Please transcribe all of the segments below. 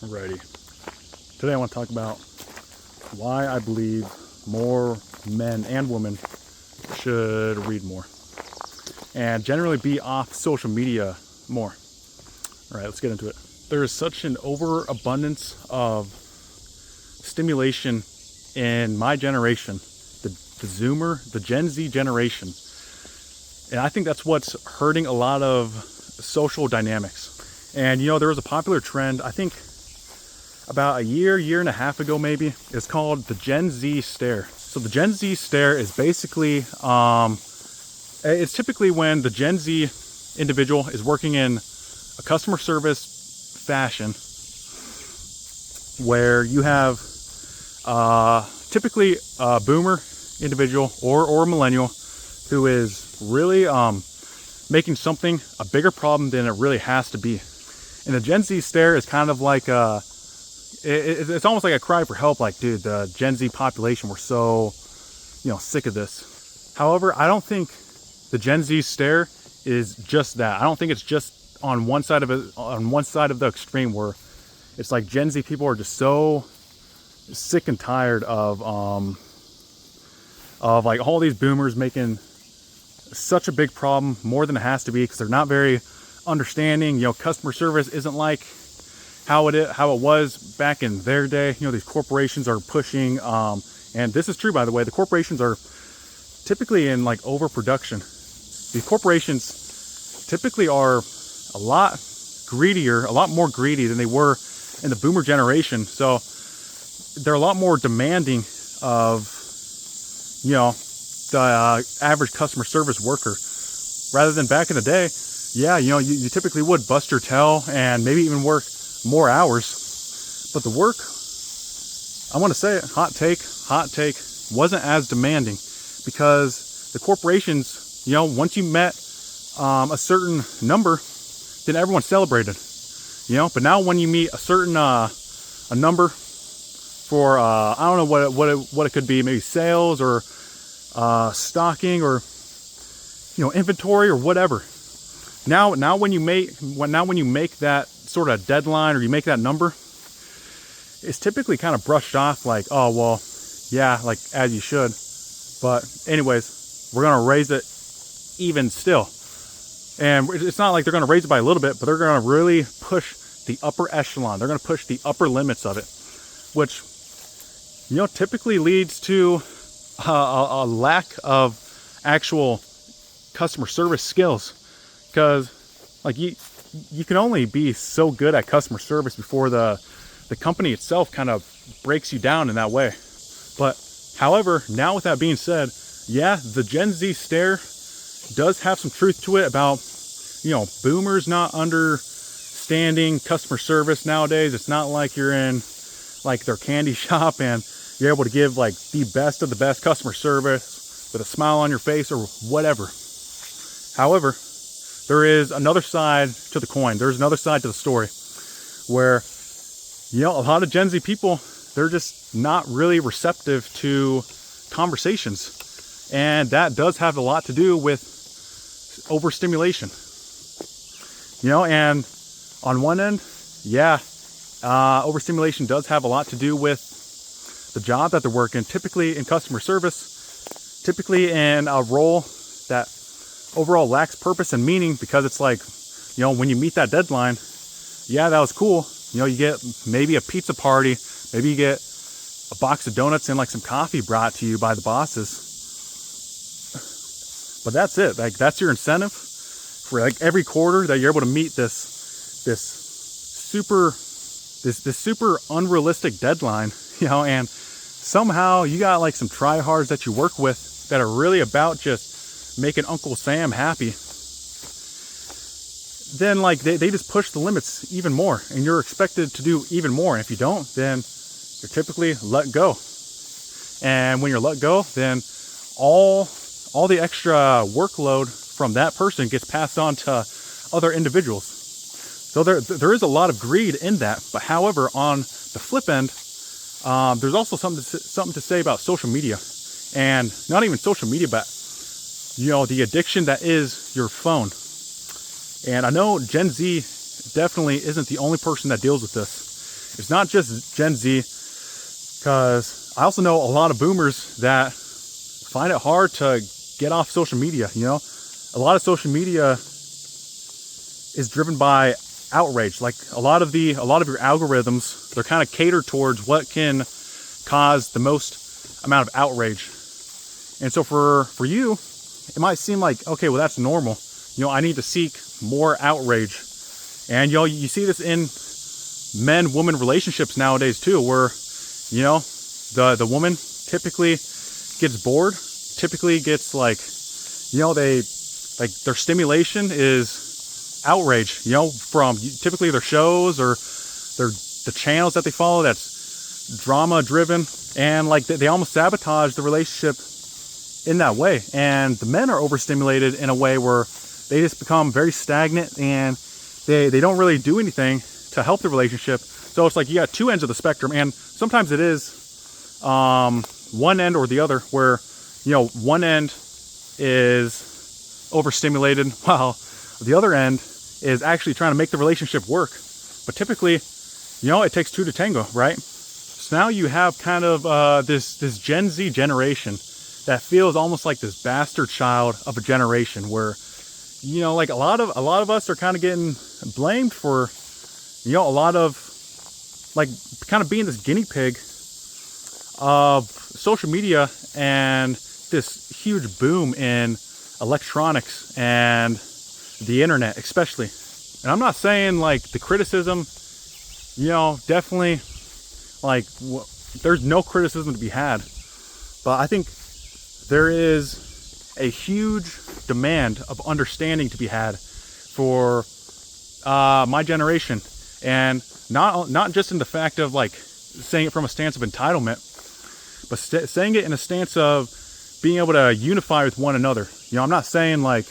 Alrighty. Today I want to talk about why I believe more men and women should read more and generally be off social media more. Alright, let's get into it. There is such an overabundance of stimulation in my generation, the Zoomer, the Gen Z generation. And I think that's what's hurting a lot of social dynamics. And you know, there was a popular trend, I think about a year and a half ago maybe. It's called the Gen Z stare. So the Gen Z stare is basically, it's typically when the Gen Z individual is working in a customer service fashion where you have typically a boomer individual or a millennial who is really making something a bigger problem than it really has to be. And the Gen Z stare is kind of like it's almost like a cry for help, like, dude, the Gen Z population, we're so, sick of this. However, I don't think the Gen Z stare is just that. I don't think it's just on one side of the extreme where it's like Gen Z people are just so sick and tired of like all these boomers making such a big problem, more than it has to be, because they're not very understanding. Customer service isn't like how it was back in their day. These corporations are pushing, and this is true, by the way, the corporations are typically in like overproduction. These corporations typically are a lot more greedy than they were in the boomer generation. So they're a lot more demanding of, the average customer service worker, rather than back in the day. Yeah, you typically would bust your tail and maybe even work more hours, but the work, I want to say it, hot take, wasn't as demanding, because the corporations, once you met a certain number, then everyone celebrated, but now when you meet a certain a number for I don't know what it could be, maybe sales or stocking or inventory or whatever. Now when you make that sort of deadline, or you make that number, it's typically kind of brushed off like, oh well, yeah, like as you should. But anyways, we're gonna raise it even still. And it's not like they're gonna raise it by a little bit, but they're gonna really push the upper echelon. They're gonna push the upper limits of it, which typically leads to a lack of actual customer service skills. Because like you can only be so good at customer service before the company itself kind of breaks you down in that way. But however, now with that being said, yeah, the Gen Z stare does have some truth to it about boomers not understanding customer service nowadays. It's not like you're in like their candy shop and you're able to give like the best of the best customer service with a smile on your face or whatever. However, there is another side to the coin. There's another side to the story where, a lot of Gen Z people, they're just not really receptive to conversations. And that does have a lot to do with overstimulation. And on one end, yeah, overstimulation does have a lot to do with the job that they're working, typically in customer service, typically in a role that overall lacks purpose and meaning, because it's like, when you meet that deadline, yeah, that was cool. You get maybe a pizza party, maybe you get a box of donuts and like some coffee brought to you by the bosses. But that's it. Like, that's your incentive for like every quarter, that you're able to meet this super unrealistic deadline, and somehow you got like some tryhards that you work with that are really about just making Uncle Sam happy. Then like they just push the limits even more, and you're expected to do even more. And if you don't, then you're typically let go. And when you're let go, then all the extra workload from that person gets passed on to other individuals. So there is a lot of greed in that. But however, on the flip end, there's also something to say about social media, and not even social media, but the addiction that is your phone. And I know Gen Z definitely isn't the only person that deals with this. it's not just Gen Z, because I also know a lot of boomers that find it hard to get off social media. You know, a lot of social media is driven by outrage. Like a lot of your algorithms, they're kind of catered towards what can cause the most amount of outrage. And so for you, it might seem like, okay, well, that's normal. You know, I need to seek more outrage. And you know, you see this in men-woman relationships nowadays too, where, you know, the woman typically gets bored, typically gets like, you know, their stimulation is outrage, you know, from typically their shows or the channels that they follow that's drama driven, and like they almost sabotage the relationship in that way. And the men are overstimulated in a way where they just become very stagnant, and they don't really do anything to help the relationship. So it's like you got two ends of the spectrum, and sometimes it is one end or the other, where, you know, one end is overstimulated while the other end is actually trying to make the relationship work. But typically, you know, it takes two to tango, right? So now you have kind of this Gen Z generation that feels almost like this bastard child of a generation, where, you know, like a lot of us are kind of getting blamed for, you know, a lot of like kind of being this guinea pig of social media and this huge boom in electronics and the internet especially. And I'm not saying like the criticism, you know, definitely like there's no criticism to be had, but I think there is a huge demand of understanding to be had for my generation. And not just in the fact of like saying it from a stance of entitlement, but saying it in a stance of being able to unify with one another. You know, I'm not saying like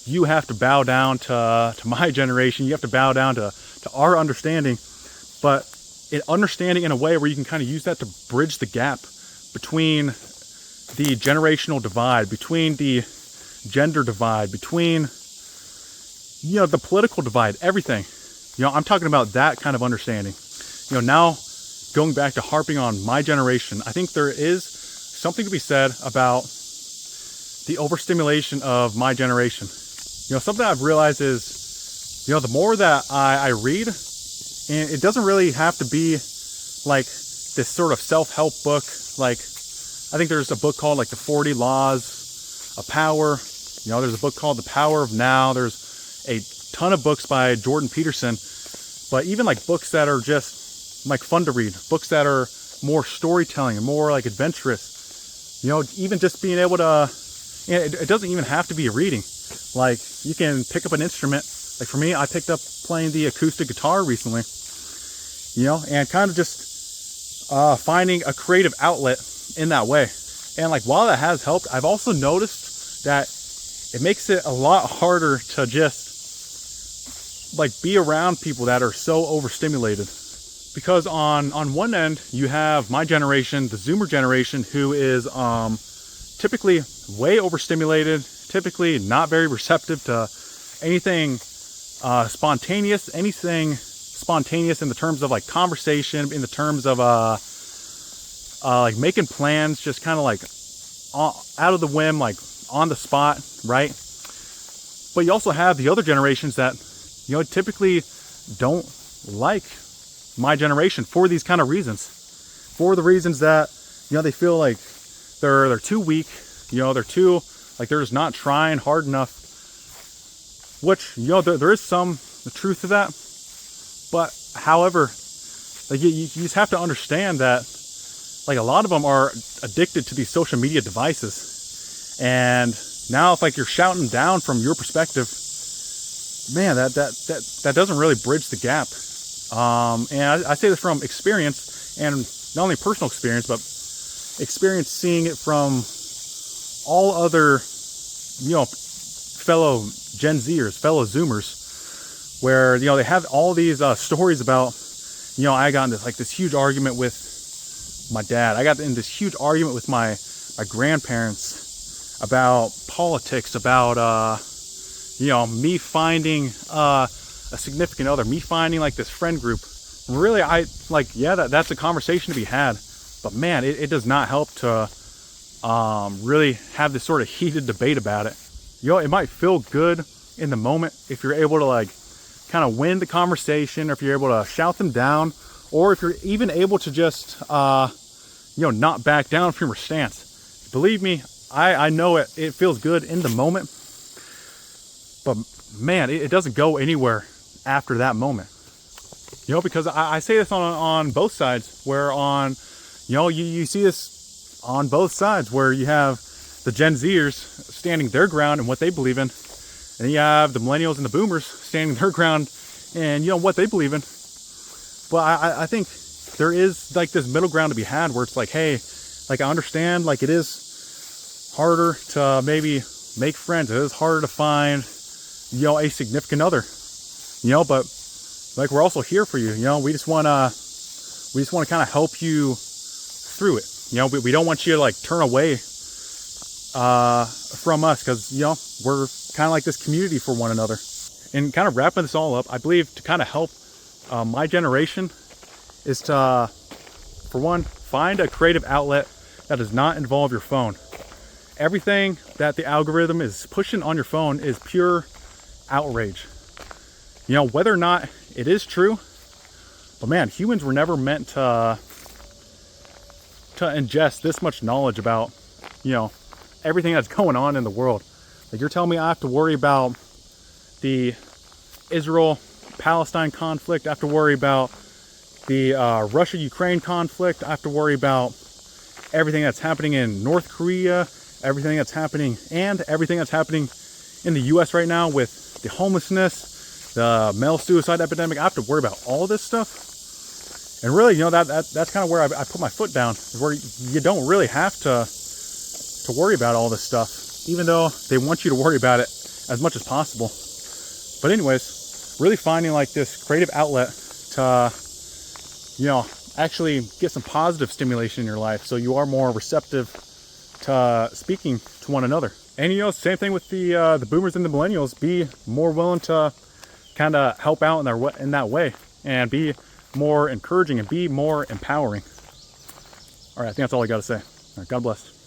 you have to bow down to my generation, you have to bow down to our understanding, but understanding in a way where you can kind of use that to bridge the gap between the generational divide, between the gender divide, between, you know, the political divide, everything. You know, I'm talking about that kind of understanding. You know, now going back to harping on my generation, I think there is something to be said about the overstimulation of my generation. You know, something I've realized is, you know, the more that I read, and it doesn't really have to be like this sort of self-help book. Like, I think there's a book called like the 40 Laws of Power. You know, there's a book called The Power of Now. There's a ton of books by Jordan Peterson. But even like books that are just like fun to read, books that are more storytelling and more like adventurous, you know, even just being able to, you know, it doesn't even have to be a reading. Like, you can pick up an instrument. Like for me, I picked up playing the acoustic guitar recently, you know, and kind of just finding a creative outlet in that way. And like, while that has helped, I've also noticed that it makes it a lot harder to just like be around people that are so overstimulated. Because on one end, you have my generation, the Zoomer generation, who is typically way overstimulated, typically not very receptive to anything spontaneous in the terms of like conversation, in the terms of like making plans, just kind of like out of the whim, like on the spot, right? But you also have the other generations that, you know, typically don't like my generation for these kind of reasons, for the reasons that, you know, they feel like they're too weak, you know, they're too, like, they're just not trying hard enough, which, you know, there is some truth to that. But however, like, you just have to understand that, like, a lot of them are addicted to these social media devices. And now if like you're shouting down from your perspective, man, that doesn't really bridge the gap. And I say this from experience, and not only personal experience, but experience seeing it from all other, you know, fellow Gen Zers, fellow Zoomers, where, you know, they have all these stories about, you know, I got in this huge argument with my dad. I got in this huge argument with my grandparents about politics, about, you know, me finding a significant other, me finding like this friend group really, yeah, that's a conversation to be had, but man, it does not help to really have this sort of heated debate about it. It might feel good in the moment if you're able to like kind of win the conversation, or if you're able to shout them down, or if you're even able to just not back down from your stance. Believe me, I know it feels good in the moment, but man, it doesn't go anywhere after that moment. Because I say this on both sides, where you see this on both sides, where you have the Gen Zers standing their ground and what they believe in, and you have the millennials and the boomers standing their ground and what they believe in. But I think there is like this middle ground to be had, where it's like, hey, like I understand, like it is harder to maybe make friends, it is harder to find a significant other, but like we're also here for you. We just want to kind of help you through it. We don't want you to like turn away from us, because we're kind of like this community for one another. And kind of wrapping this all up, I believe to kind of help my generation is to, for one, find a creative outlet that does not involve your phone. Everything that the algorithm is pushing on your phone is pure outrage. Whether or not it is true, but man, humans were never meant to ingest this much knowledge about everything that's going on in the world. Like, you're telling me I have to worry about the Israel-Palestine conflict, I have to worry about the Russia-Ukraine conflict, I have to worry about everything that's happening in North Korea, everything that's happening in the US right now with the homelessness, the male suicide epidemic. I have to worry about all this stuff. And really, that's kind of where I put my foot down, where you don't really have to worry about all this stuff, even though they want you to worry about it as much as possible. But anyways, really finding like this creative outlet to, actually get some positive stimulation in your life, so you are more receptive to speaking to one another. And same thing with the boomers and the millennials. Be more willing to kind of help out in that way, and be more encouraging and be more empowering. All right, I think that's all I got to say. All right, God bless.